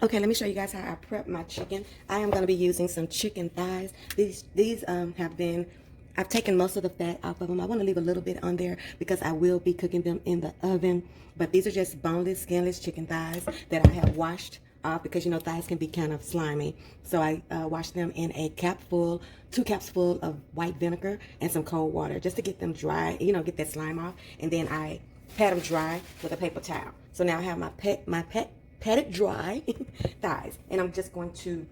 Okay, let me show you guys how I prep my chicken. I am going to be using some chicken thighs. These have been, I've taken most of the fat off of them. I want to leave a little bit on there because I will be cooking them in the oven. But these are just boneless, skinless chicken thighs that I have washed off because, you know, thighs can be kind of slimy. So I washed them in a two caps full of white vinegar and some cold water just to get them dry, you know, get that slime off. And then I pat them dry with a paper towel. So now I have my patted dry thighs, and I'm just going to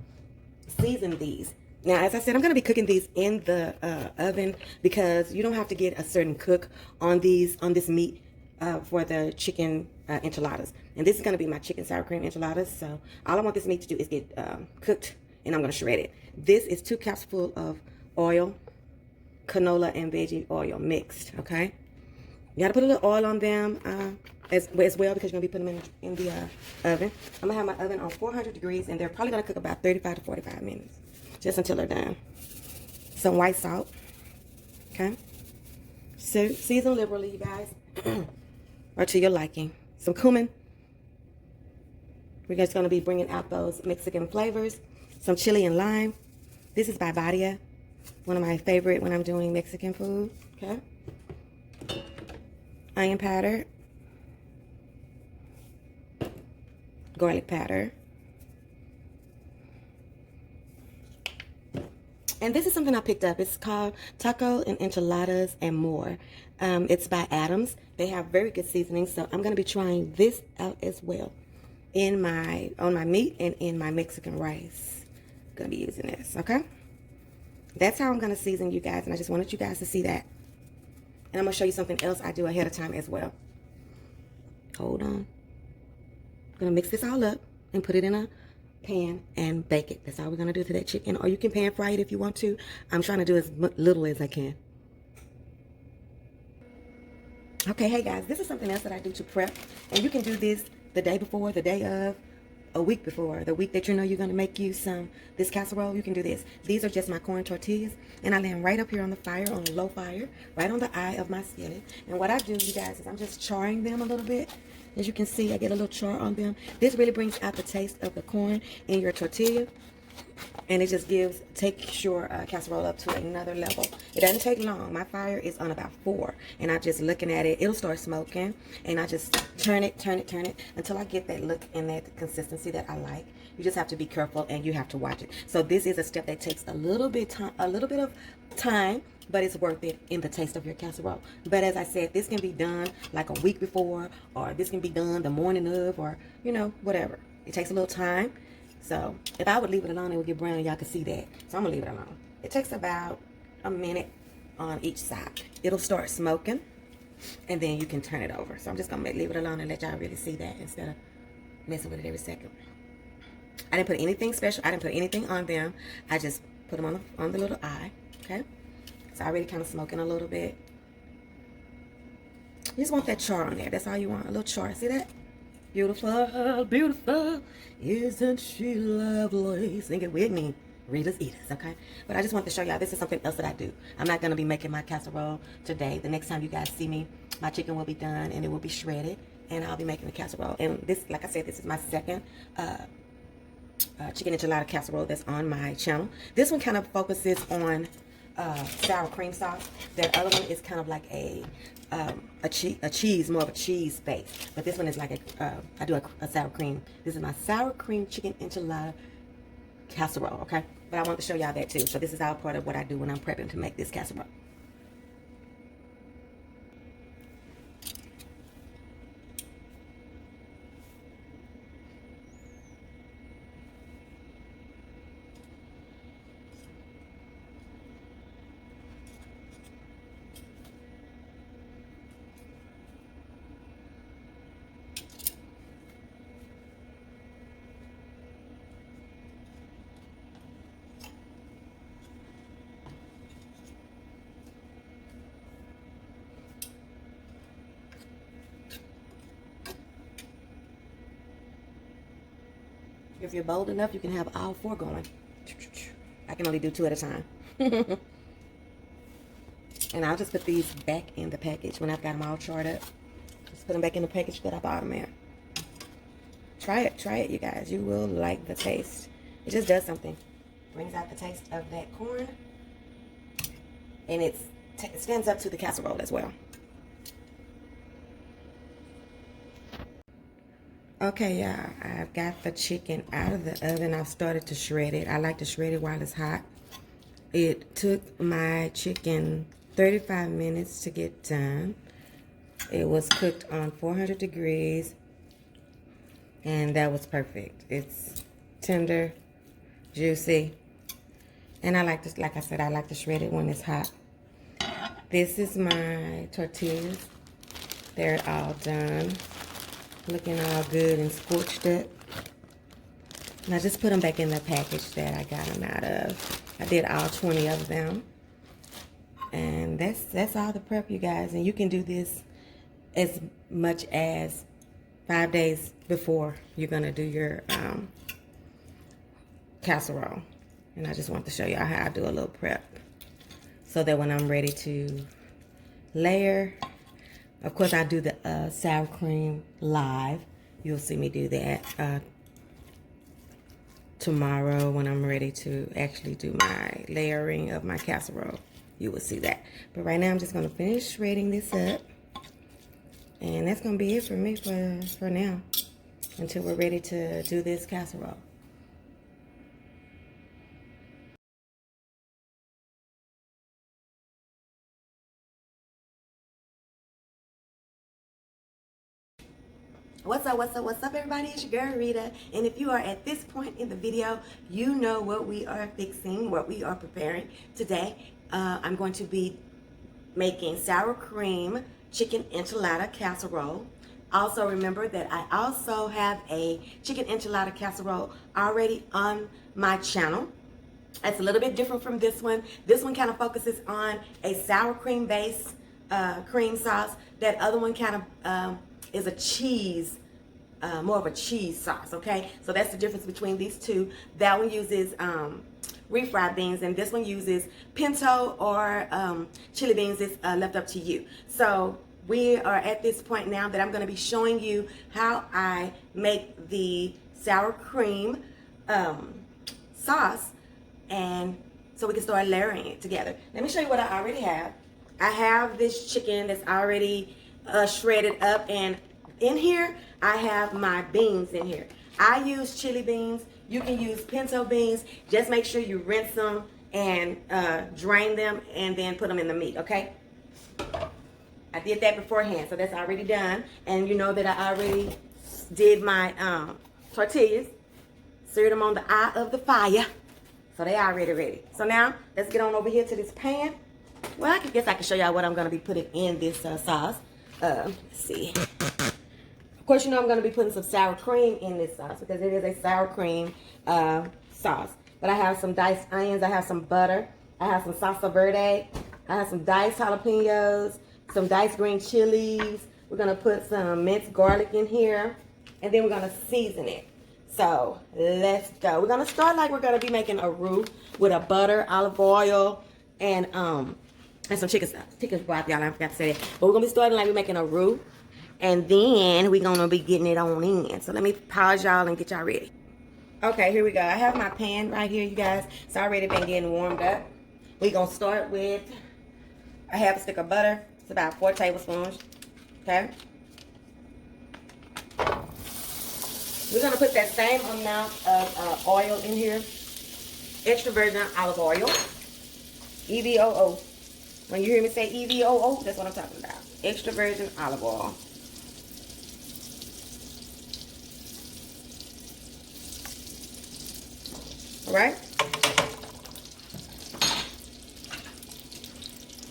season these. Now, as I said, I'm going to be cooking these in the oven because you don't have to get a certain cook on this meat for the chicken enchiladas. And this is going to be my chicken sour cream enchiladas. So all I want this meat to do is get cooked, and I'm going to shred it. This is 2 cups full of oil, canola and veggie oil mixed. Okay, you got to put a little oil on them. As well, because you're going to be putting them in the oven. I'm going to have my oven on 400 degrees, and they're probably going to cook about 35 to 45 minutes, just until they're done. Some white salt, okay? So, season liberally, you guys, or to your liking. Some cumin. We're just going to be bringing out those Mexican flavors. Some chili and lime. This is by Badia, one of my favorite when I'm doing Mexican food, okay? Onion powder. Garlic powder. And this is something I picked up. It's called Taco and Enchiladas and More. It's by Adams. They have very good seasonings, so I'm going to be trying this out as well on my meat and in my Mexican rice. I'm going to be using this, okay? That's how I'm going to season, you guys, and I just wanted you guys to see that. And I'm going to show you something else I do ahead of time as well. Hold on. I'm going to mix this all up and put it in a pan and bake it. That's all we're going to do to that chicken. Or you can pan fry it if you want to. I'm trying to do as little as I can. Okay, hey guys, this is something else that I do to prep. And you can do this the day before, the day of, a week before, the week that you know you're going to make you this casserole. You can do this. These are just my corn tortillas. And I lay them right up here on the fire, on a low fire, right on the eye of my skillet. And what I do, you guys, is I'm just charring them a little bit. As you can see, I get a little char on them. This really brings out the taste of the corn in your tortilla. And it just takes your casserole up to another level. It doesn't take long. My fire is on about 4. And I'm just looking at it. It'll start smoking. And I just turn it until I get that look and that consistency that I like. You just have to be careful and you have to watch it. So this is a step that takes a little bit of time, but it's worth it in the taste of your casserole. But as I said, this can be done like a week before, or this can be done the morning of, or, you know, whatever. It takes a little time. So if I would leave it alone, it would get brown. Y'all can see that. So I'm going to leave it alone. It takes about a minute on each side. It'll start smoking, and then you can turn it over. So I'm just going to leave it alone and let y'all really see that instead of messing with it every second. I didn't put anything special. I didn't put anything on them. I just put them on the little eye. Okay? It's already kind of smoking a little bit. You just want that char on there. That's all you want. A little char. See that? Beautiful, beautiful. Isn't she lovely? Sing it with me. RitasEastas, okay? But I just want to show y'all this is something else that I do. I'm not going to be making my casserole today. The next time you guys see me, my chicken will be done and it will be shredded. And I'll be making the casserole. And this, like I said, this is my second chicken enchilada casserole that's on my channel. This one kind of focuses on sour cream sauce. That other one is kind of like a cheese, more of a cheese base. But this one is like I do a sour cream. This is my sour cream chicken enchilada casserole, okay? But I want to show y'all that too. So this is all part of what I do when I'm prepping to make this casserole. If you're bold enough, you can have all 4 going. I can only do 2 at a time. And I'll just put these back in the package when I've got them all charred up. Just put them back in the package that I bought them in. Try it, you guys. You will like the taste. It just does something. Brings out the taste of that corn. And it stands up to the casserole as well. Okay, y'all, I've got the chicken out of the oven. I've started to shred it. I like to shred it while it's hot. It took my chicken 35 minutes to get done. It was cooked on 400 degrees, and that was perfect. It's tender, juicy, and I like to, like I said, I like to shred it when it's hot. This is my tortillas. They're all done. Looking all good and scorched up. And I just put them back in the package that I got them out of. I did all 20 of them. And that's all the prep, you guys. And you can do this as much as 5 days before you're going to do your casserole. And I just want to show y'all how I do a little prep. So that when I'm ready to layer, of course, I do the sour cream live. You'll see me do that tomorrow when I'm ready to actually do my layering of my casserole. You will see that. But right now, I'm just going to finish shredding this up. And that's going to be it for me for now. Until we're ready to do this casserole. What's up, everybody? It's your girl, Rita. And if you are at this point in the video, you know what we are fixing, what we are preparing today. I'm going to be making sour cream chicken enchilada casserole. Also, remember that I also have a chicken enchilada casserole already on my channel. It's a little bit different from this one. This one kind of focuses on a sour cream based cream sauce. That other one kind of is a cheese, more of a cheese sauce, okay? So that's the difference between these two. That one uses refried beans, and this one uses pinto or chili beans. It's left up to you. So we are at this point now that I'm going to be showing you how I make the sour cream sauce, and so we can start layering it together. Let me show you what I already have. I have this chicken that's already shredded up, and in here I have my beans in here. I use chili beans. You can use pinto beans. Just make sure you rinse them and drain them and then put them in the meat, okay? I did that beforehand, so that's already done. And you know that I already did my tortillas, seared them on the eye of the fire, so they already ready. So now let's get on over here to this pan. Well, I guess I can show y'all what I'm going to be putting in this sauce. Let's see. Of course, you know I'm going to be putting some sour cream in this sauce because it is a sour cream sauce. But I have some diced onions. I have some butter. I have some salsa verde. I have some diced jalapenos, some diced green chilies. We're going to put some minced garlic in here. And then we're going to season it. So, let's go. We're going to start like we're going to be making a roux with a butter, olive oil, and some chicken broth, y'all. I forgot to say that. But we're going to be starting like we're making a roux. And then we're going to be getting it on in. So let me pause y'all and get y'all ready. Okay, here we go. I have my pan right here, you guys. It's already been getting warmed up. We're going to start with a half a stick of butter. It's about 4 tablespoons. Okay. We're going to put that same amount of oil in here. Extra virgin olive oil. EVOO. When you hear me say EVOO, that's what I'm talking about. Extra virgin olive oil. Alright?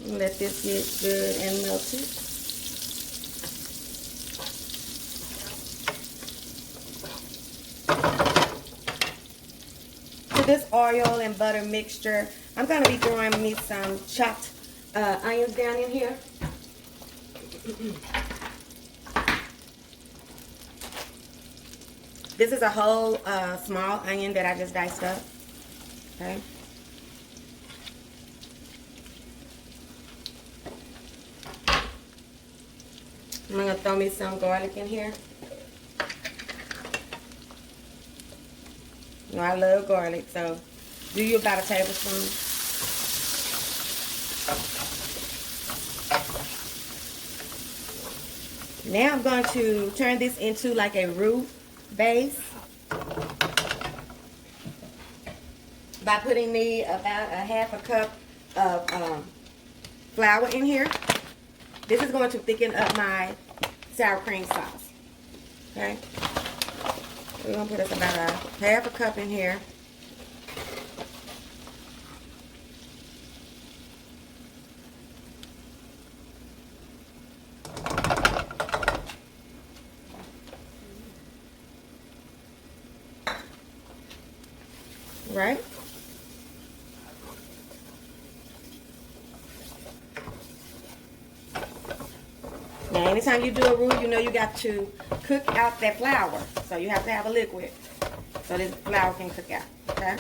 Let this get good and melted. To this oil and butter mixture, I'm going to be throwing me some chopped onions down in here. This is a whole small onion that I just diced up. Okay. I'm going to throw me some garlic in here. You know, I love garlic, so do you about a tablespoon. Now I'm going to turn this into like a roux base by putting about a half a cup of flour in here. This is going to thicken up my sour cream sauce. Okay, we're going to put us about a half a cup in here. Right? Now, anytime you do a roux, you know you got to cook out that flour. So you have to have a liquid so this flour can cook out. Okay?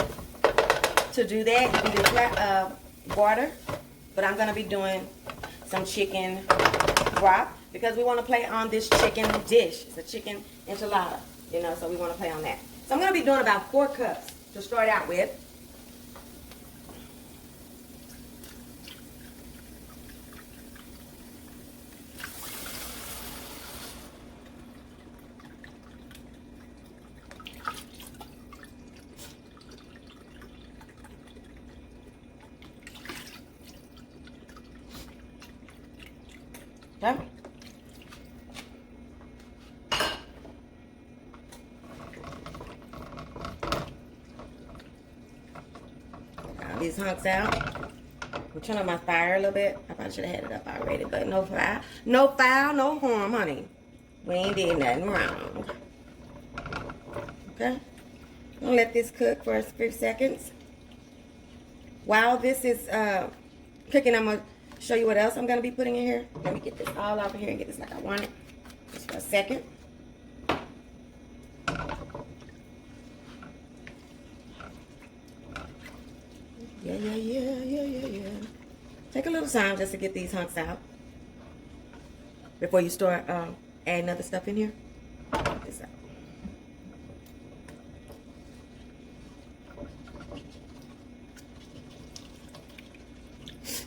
To do that, you do water, but I'm going to be doing some chicken broth because we want to play on this chicken dish. It's a chicken enchilada, you know, so we want to play on that. So I'm going to be doing about 4 cups to start out with. Okay. These hunks out. I'm turning on my fire a little bit. I probably should have had it up already, but no fire. No foul, no harm, honey. We ain't did nothing wrong. Okay. I'm gonna let this cook for a few seconds. While this is cooking, I'm gonna show you what else I'm gonna be putting in here. Let me get this all over here and get this like I want it. Just for a second. Yeah. Take a little time just to get these hunks out before you start adding other stuff in here. Get this out.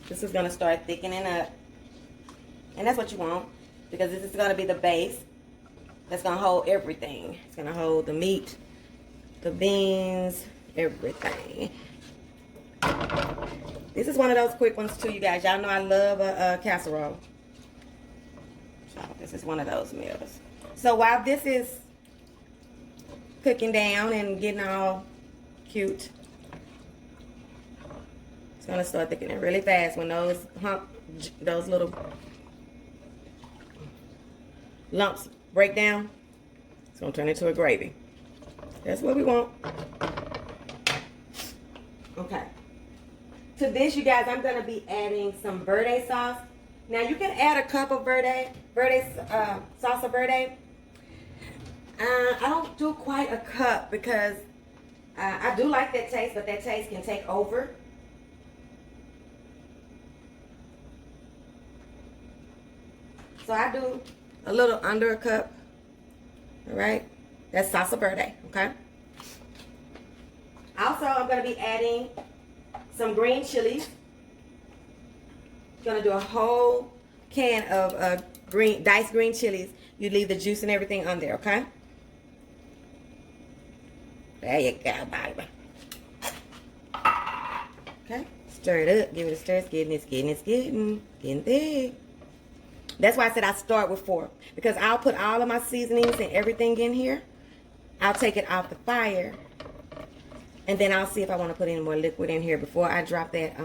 This is going to start thickening up. And that's what you want, because this is going to be the base that's going to hold everything. It's going to hold the meat, the beans, everything. This is one of those quick ones too, you guys. Y'all know I love a casserole. So this is one of those meals. So while this is cooking down and getting all cute, it's gonna start thickening really fast. When those little lumps break down, it's gonna turn into a gravy. That's what we want. Okay. To this, you guys, I'm going to be adding some verde sauce. Now, you can add a cup of salsa verde. I don't do quite a cup because I do like that taste, but that taste can take over. So I do a little under a cup. All right? That's salsa verde, okay? Also, I'm going to be adding some green chilies. Gonna do a whole can of diced green chilies. You leave the juice and everything on there, okay? There you go, baby. Okay, stir it up. Give it a stir. It's getting thick. That's why I said I start with 4, because I'll put all of my seasonings and everything in here. I'll take it off the fire. And then I'll see if I want to put any more liquid in here before I drop that.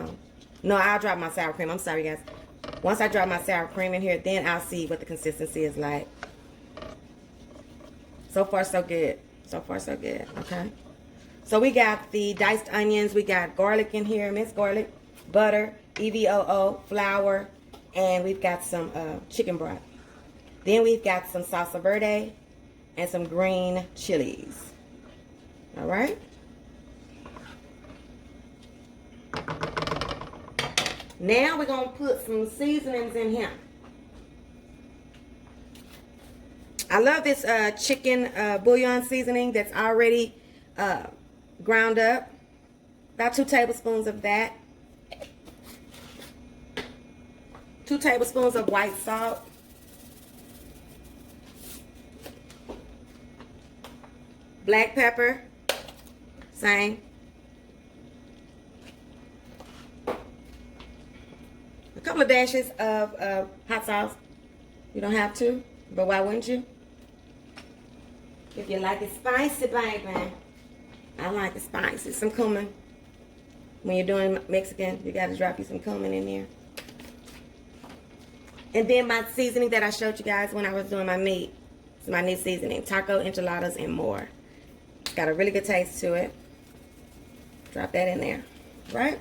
No, I'll drop my sour cream. I'm sorry, guys. Once I drop my sour cream in here, then I'll see what the consistency is like. So far, so good. So far, so good. Okay. So we got the diced onions. We got garlic in here, minced garlic, butter, EVOO, flour, and we've got some chicken broth. Then we've got some salsa verde and some green chilies. All right. Now we're going to put some seasonings in here. I love this chicken bouillon seasoning that's already ground up. About 2 tablespoons of that. 2 tablespoons of white salt. Black pepper. Same. A couple of dashes of hot sauce. You don't have to, but why wouldn't you? If you like it spicy, baby. I like it spicy. Some cumin. When you're doing Mexican, you got to drop you some cumin in there. And then my seasoning that I showed you guys when I was doing my meat. It's my new seasoning. Taco, enchiladas, and more. It's got a really good taste to it. Drop that in there. Right?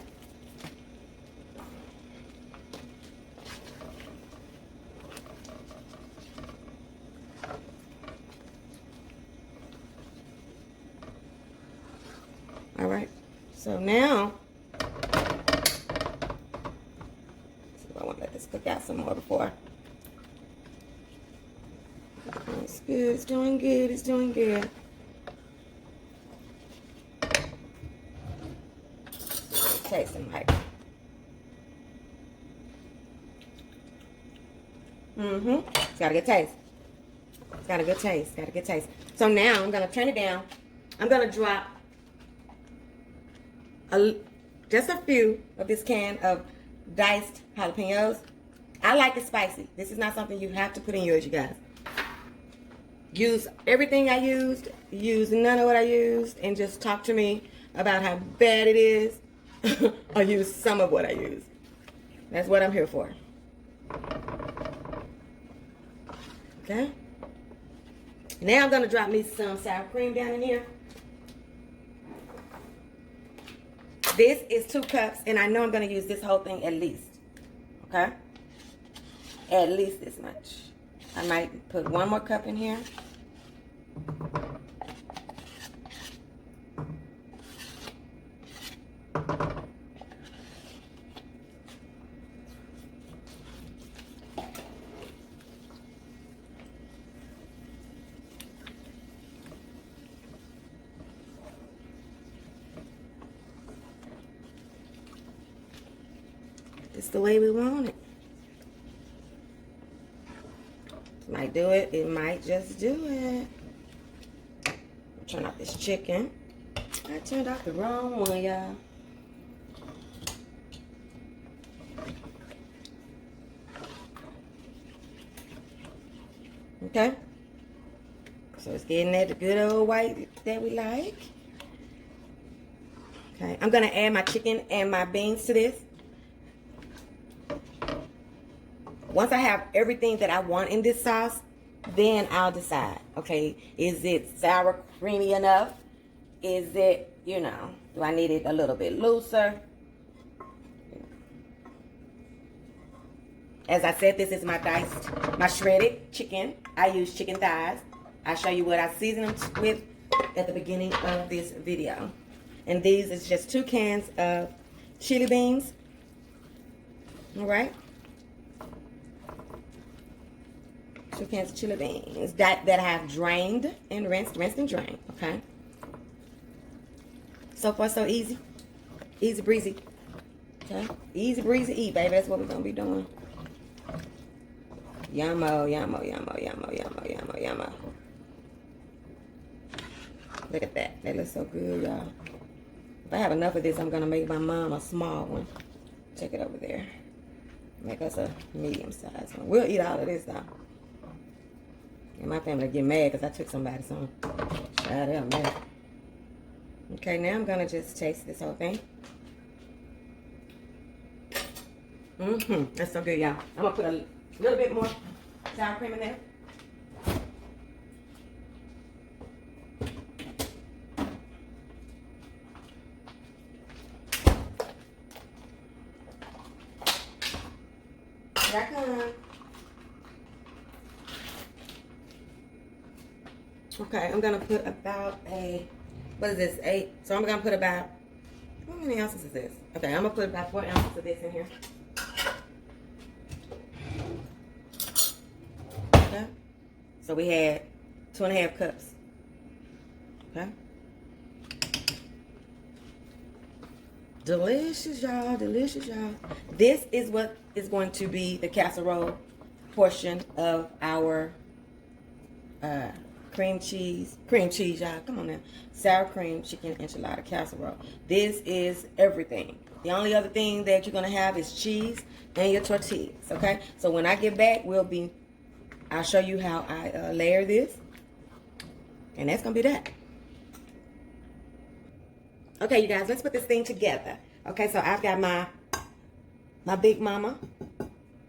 All right. So now, I want to let this cook out some more before. It's good. It's doing good. It's doing good. Tasting like. It's got a good taste. It's got a good taste. Got a good taste. So now I'm gonna turn it down. I'm gonna drop just a few of this can of diced jalapenos. I like it spicy. This is not something you have to put in yours, you guys. Use everything I used. Use none of what I used, and just talk to me about how bad it is. Or use some of what I used. That's what I'm here for. Okay. Now I'm gonna drop me some sour cream down in here. This is 2 cups, and I know I'm going to use this whole thing at least. Okay? At least this much. I might put 1 more cup in here. It's the way we want it. It might do it. It might just do it. Turn off this chicken. I turned off the wrong one, y'all. Okay. So it's getting that the good old white that we like. Okay. I'm going to add my chicken and my beans to this. Once I have everything that I want in this sauce, then I'll decide, okay, is it sour creamy enough? Is it, you know, do I need it a little bit looser? As I said, this is my diced, my shredded chicken. I use chicken thighs. I'll show you what I season them with at the beginning of this video. And these is just 2 cans of chili beans. All right. 2 cans of chili beans that I have drained and rinsed and drained. Okay. So far, so easy. Easy breezy. Okay. Easy breezy eat, baby. That's what we're gonna be doing. Yummo, yummo, yummo, yummo, yummo, yummo, yummo. Look at that. That looks so good, y'all. If I have enough of this, I'm gonna make my mom a small one. Check it over there. Make us a medium size one. We'll eat all of this though. And my family get mad because I took somebody's home. Shut up, man. Okay, now I'm going to just taste this whole thing. That's so good, y'all. I'm going to put a little bit more sour cream in there. Here I come. Okay, I'm gonna put about what is this, 8? So I'm gonna put about, how many ounces is this? Okay, I'm gonna put about 4 ounces of this in here. Okay, so we had 2.5 cups. Okay, Delicious, y'all. Delicious, y'all. This is what is going to be the casserole portion of our cream cheese, y'all. Come on now. Sour cream chicken enchilada casserole. This is everything. The only other thing that you're going to have is cheese and your tortillas, okay? So when I get back, I'll show you how I layer this. And that's going to be that. Okay, you guys, let's put this thing together. Okay, so I've got my big mama,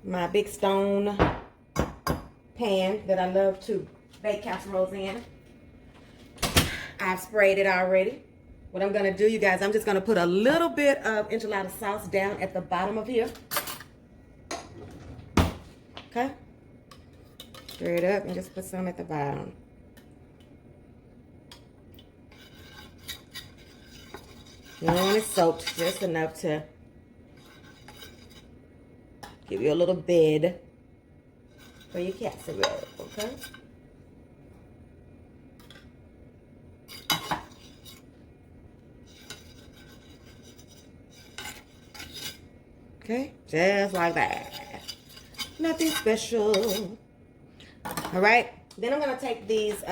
my big stone pan that I love to bake casseroles in. I've sprayed it already. What I'm going to do, you guys, I'm just going to put a little bit of enchilada sauce down at the bottom of here. Okay? Stir it up and just put some at the bottom. You don't want it soaked, just enough to give you a little bed for your casserole, okay? Okay, just like that. Nothing special. All right, then I'm gonna take these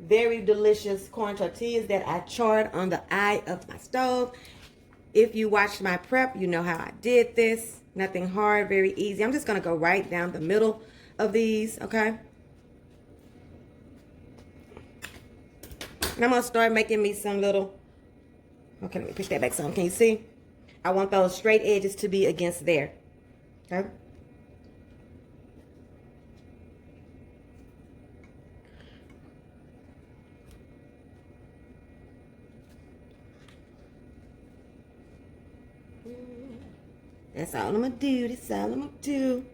very delicious corn tortillas that I charred on the eye of my stove. If you watched my prep, you know how I did this. Nothing hard, very easy. I'm just gonna go right down the middle of these, okay? And I'm gonna start making me some little, okay, let me push that back some. Can you see? I want those straight edges to be against there, okay? That's all I'm gonna do. That's all I'm gonna do.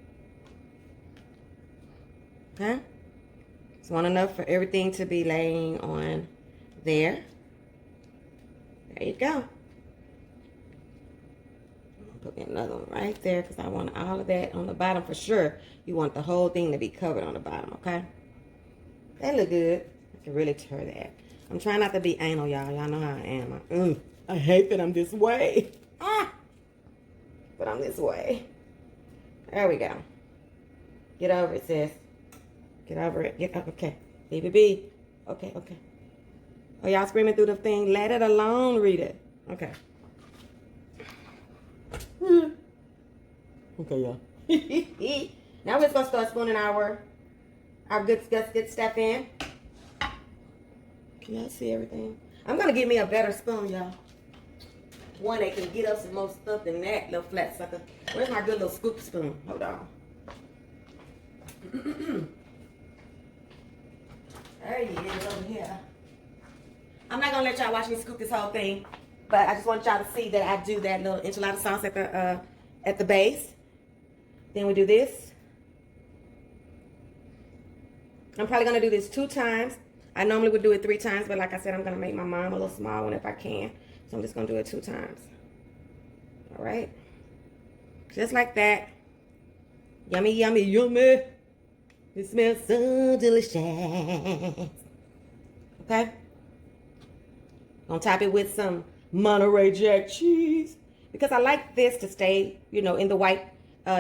Okay? Just want enough for everything to be laying on there. There you go. Put me another one right there because I want all of that on the bottom for sure. You want the whole thing to be covered on the bottom, okay? That look good. I can really tear that. I'm trying not to be anal, y'all. Y'all know how I am. I hate that I'm this way. But I'm this way. There we go. Get over it, sis. Get over it. Get up. Okay. BBB. Okay, okay. Oh, y'all screaming through the thing. Let it alone, Rita. Okay. Okay, y'all. Now we're just going to start spooning our good stuff in. Can y'all see everything? I'm going to get me a better spoon, y'all. One that can get up some more stuff than that little flat sucker. Where's my good little scoop spoon? Hold on. There he is over here. I'm not going to let y'all watch me scoop this whole thing. But I just want y'all to see that I do that little enchilada sauce at the base. Then we do this. I'm probably going to do this 2 times. I normally would do it 3 times. But like I said, I'm going to make my mom a little small one if I can. So I'm just going to do it 2 times. All right. Just like that. Yummy, yummy, yummy. It smells so delicious. Okay. Gonna top it with some Monterey Jack cheese. Because I like this to stay, you know, in the white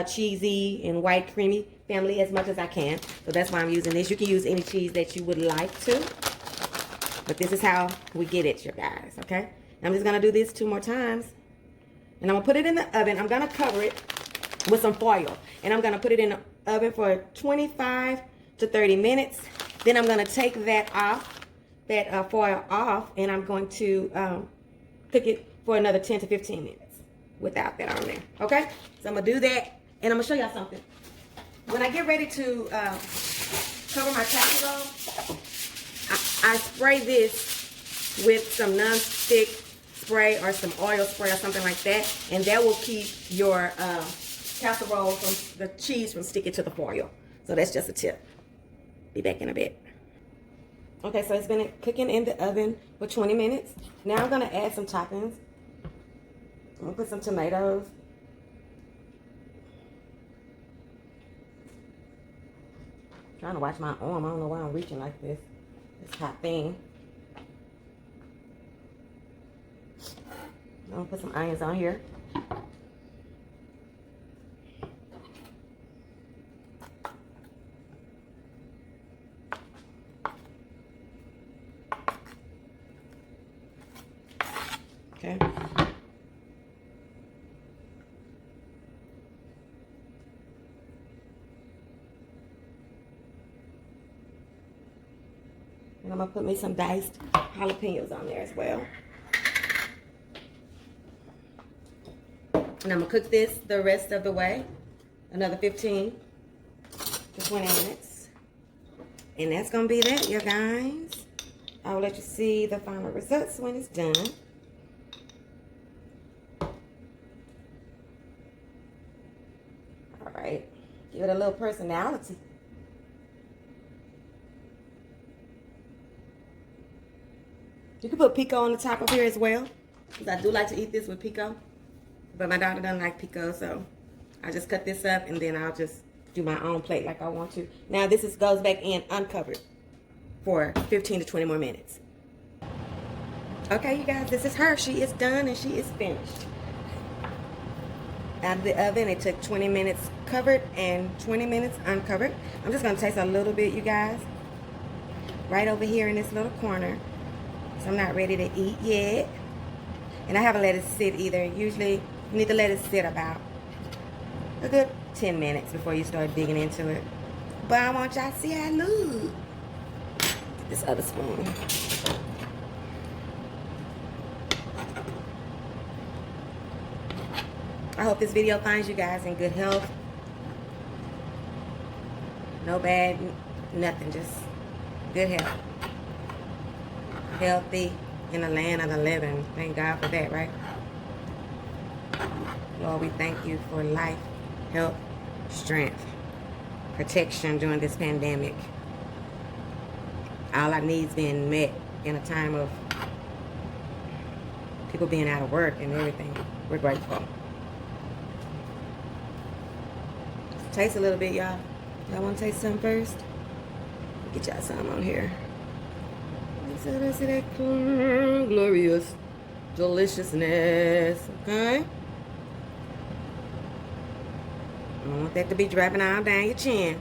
cheesy and white creamy family as much as I can. So that's why I'm using this. You can use any cheese that you would like to. But this is how we get it, you guys. Okay. I'm just going to do this 2 more times. And I'm going to put it in the oven. I'm going to cover it with some foil. And I'm going to put it in the oven for 25 to 30 minutes. Then I'm going to take that off, that foil off. And I'm going to cook it for another 10 to 15 minutes without that on there. Okay? So I'm going to do that. And I'm going to show y'all something. When I get ready to cover my casserole, I spray this with some non-stick spray or some oil spray or something like that, and that will keep your casserole from the cheese from sticking to the foil. So that's just a tip. Be back in a bit. Okay, so it's been cooking in the oven for 20 minutes. Now I'm gonna add some toppings. I'm gonna put some tomatoes. I'm trying to watch my arm. I don't know why I'm reaching like this. This hot thing. I'm gonna put some onions on here. Okay. And I'm gonna put me some diced jalapenos on there as well. And I'm gonna cook this the rest of the way, another 15 to 20 minutes. And that's gonna be that, you guys. I will let you see the final results when it's done. All right, give it a little personality. You can put pico on the top of here as well, because I do like to eat this with pico. But my daughter doesn't like pico, so I just cut this up and then I'll just do my own plate like I want to. Now this goes back in uncovered for 15 to 20 more minutes. Okay, you guys, this is her. She is done and she is finished. Out of the oven, it took 20 minutes covered and 20 minutes uncovered. I'm just gonna taste a little bit, you guys. Right over here in this little corner. So I'm not ready to eat yet. And I haven't let it sit either. Usually you need to let it sit about a good 10 minutes before you start digging into it. But I want y'all to see how it looks. This other spoon. I hope this video finds you guys in good health. No bad, nothing, just good health. Healthy in the land of the living. Thank God for that, right? Lord, we thank you for life, health, strength, protection during this pandemic. All our needs being met in a time of people being out of work and everything. We're grateful. Taste a little bit, y'all. Y'all want to taste some first? Get y'all some on here. So that's that glorious deliciousness, okay? I don't want that to be dropping all down your chin.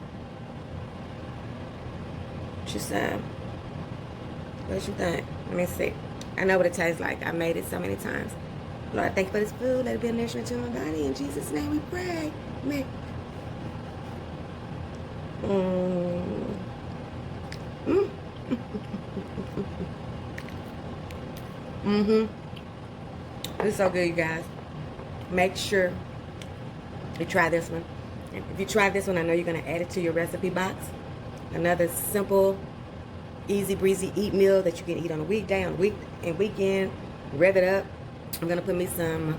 She said, what you think? Let me see. I know what it tastes like. I made it so many times. Lord, thank you for this food. Let it be a nourishment to my body. In Jesus' name we pray. Amen. It's so good, you guys. Make sure you try this one. If you try this one, I know you're going to add it to your recipe box. Another simple, easy breezy eat meal that you can eat on a weekday, on a weekend. Rev it up. I'm going to put me some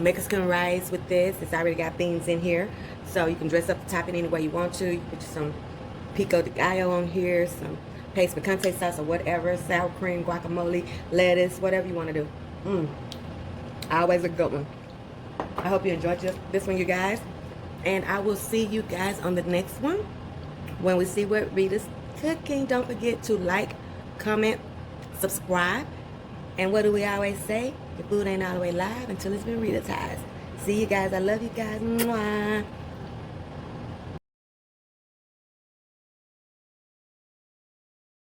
Mexican rice with this. It's already got beans in here. So you can dress up the topping any way you want to. You can put some pico de gallo on here, some paste picante sauce or whatever, sour cream, guacamole, lettuce, whatever you want to do. Always a good one. I hope you enjoyed this one, you guys. And I will see you guys on the next one when we see what Rita's cooking. Don't forget to like, comment, subscribe. And what do we always say? The food ain't all the way live until it's been Ritatized. See you guys. I love you guys. Mwah.